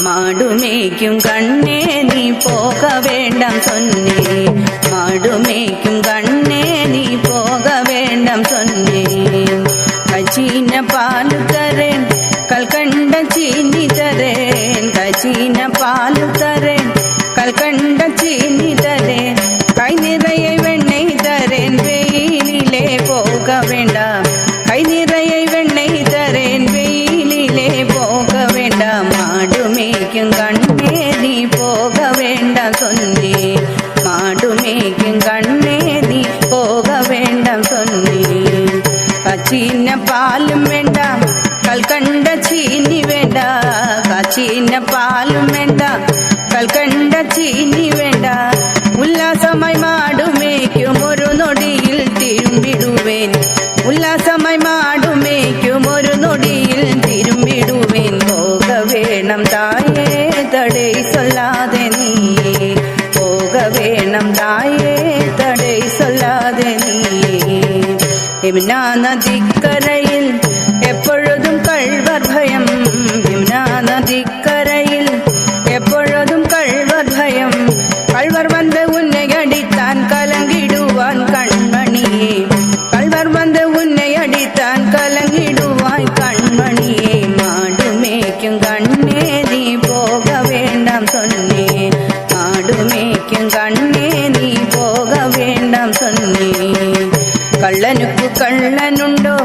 மாடுமேய்க்கும் கண்ணே நீ போக வேண்டாம் சொன்னேன். மாடுமேய்க்கும் கண்ணே நீ போக வேண்டாம் சொன்னேன். கச்சீன பால் தரேன் கல்கண்ட சீனி தரேன். கச்சீன பால் தரேன் கல்கண்ட சீனி தரேன். கை நிறைய வெண்ணெய் தரேன் வெயிலிலே போக வேண்டாம். கை நிறைய வெண்ணெய் தரேன் வெயிலிலே போக வேண்டாம். மாடுமேய்க்கும் கண்ணே நீ போக வேண்டாம் சொன்னேன். மாடுமேய்க்கும் கண்ணே நீ போக வேண்டாம் சொன்னேன். கச்சீன பாலும் வேண்டாம் கல்கண்ட சீனி வேண்டாம். கச்சீன பாலும் வேண்டாம் கல்கண்ட சீனி வேண்டாம். உல்லாசமாய் மாடுமேய்க்கும் ஒரு நொடியில் திரும்பிடுவேன். உல்லாசமாய் மாடுமேய்க்கும் ஒரு நொடியில் திரும்பிடுவேன். போக வேணும் தாயே தடை சொல்லாதே நீயே. போக வேணும் தாயே தடை சொல்லாதே நீயே. யமுனா நதிக்கரையில் எப்பொழுதும் கள்வர் பயம். யமுனா நதிக்கரையில் எப்பொழுதும் கள்வர் பயம். கள்வர் வந்து உன்னை அடித்தான் கலங்கிடுவான் கண்மணியே. கள்வர் வந்து உன்னை அடித்தான் கலங்கிடுவான் கண்மணியே. மாடுமேய்க்கும் கண்ணே நீ போக வேண்டாம் சொன்னேன். மாடுமேய்க்கும் கண்ணே நீ போக வேண்டாம் சொன்னேன். கள்ளனுக்கு கள்ளனுண்டோ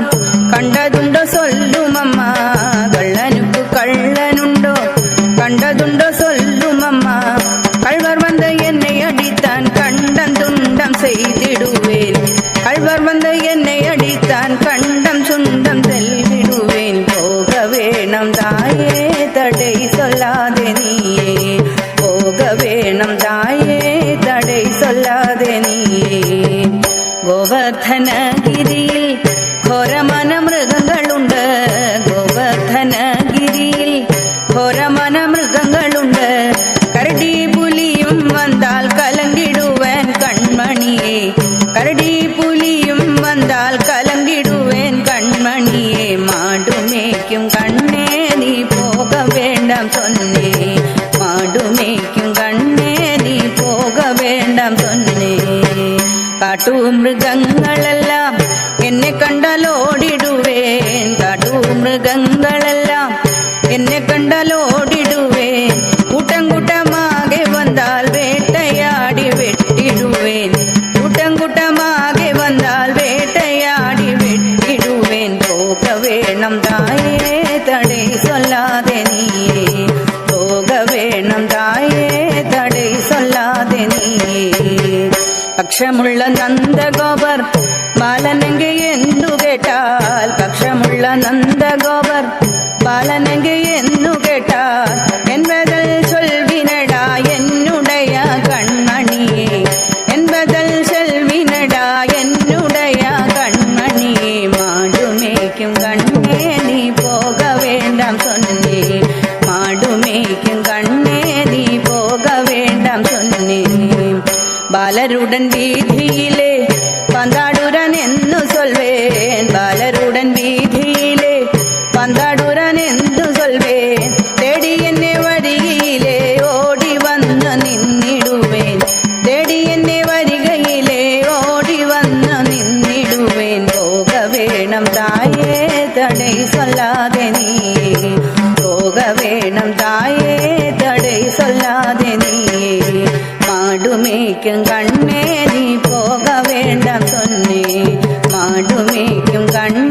கண்டதுண்டோ சொல்லும் அம்மா. கள்ளனுக்கு கள்ளனுண்டோ கண்டதுண்டோ சொல்லும் அம்மா. கள்வர் வந்து என்னை அடித்தான் கண்டம் துண்டம் செய்திடுவேன். கள்வர் வந்து என்னை அடித்தான் கண்டம் சுண்டம் செல்விடுவேன். போக வேணும் தாயே தடை சொல்லாதே நீயே. போக வேணும் தாயே தடை சொல்லாதே நீயே. கோவர்த்தனகிரியில் ഘോരമന മൃഗങ്ങളുണ്ട്. ഗോവർദ്ധനഗിരിയിൽ ഘോരമന മൃഗങ്ങളുണ്ട്. കരടി പുലിയും വന്നാൽ കലങ്കിടുവാൻ കൺമണിയെ. കരടി പുലിയും വന്നാൽ കലങ്കിടുവാൻ കൺമണിയെ. മാടുമേയ്ക്കും കണ്ണേ നീ പോക വേണ്ടാം சொன்னே. മാടുമേയ്ക്കും കണ്ണേ നീ പോക വേണ്ടാം சொன்னே. കാട്ടുമൃഗങ്ങളെല്ലാം എന്നെ കണ്ടാലോടിടുവേൻ. കാട്ടുമൃഗങ്ങളെല്ലാം എന്നെ കണ്ടാലോടിടുവേൻ. കൂട്ടം കൂട്ടമാകെ വന്നാൽ വേട്ടയാടി വെട്ടിടുവേൻ. കൂട്ടം കൂട്ടമാകെ വന്നാൽ വേട്ടയാടി വെട്ടിടുവേൻ. പോക വേണം തായേ തടൈ சொல்லாதே നീയേ. പോക വേണം തായേ തടൈ சொல்லாதே നീയേ. പക്ഷമുള്ള നന്ദഗോപർ ബാലനെങ്കെ എന്നു കേട്ടാൽ. പക്ഷമുള്ള നന്ദഗോപർ ബാലനെങ്കെ എന്നു കേട്ടാൽ. என்பதൽ சொல்வினடா என்னுடைய கண்மணியே. என்பதல் சொல்வினடா என்னுடைய கண்மணியே. மாடுமேய்க்கும் கண்ணே நீ போக வேண்டாம் சொன்னே. மாடுமேய்க்கும் கண்ணே நீ போக வேண்டாம் சொன்னே. ബാലരുടൻ വീതിയിലെ പന്താടുരൻ എന്നു ചൊൽവേൻ. ബാലരുടൻ വീതിയിലെ പന്താടുരൻ എന്നു ചൊൽവേൻ. തേടി എന്നെ വരികയിലെ ഓടി വന്ന് നിന്നിടുവേൻ. തേടി എന്നെ വരികയിലെ ഓടി വന്ന് നിന്നിടുവേൻ. പോക വേണം തായേ തടൈ சொல்லாதே നീയേ. പോക വേണം തായേ തടൈ சொல்லாதே നീയേ. മാടുമേയ്ക്കും കണ്ണേ നീ പോക വേണ്ടാം சொன்னே. മാടുമേയ്ക്കും കണ്ണേ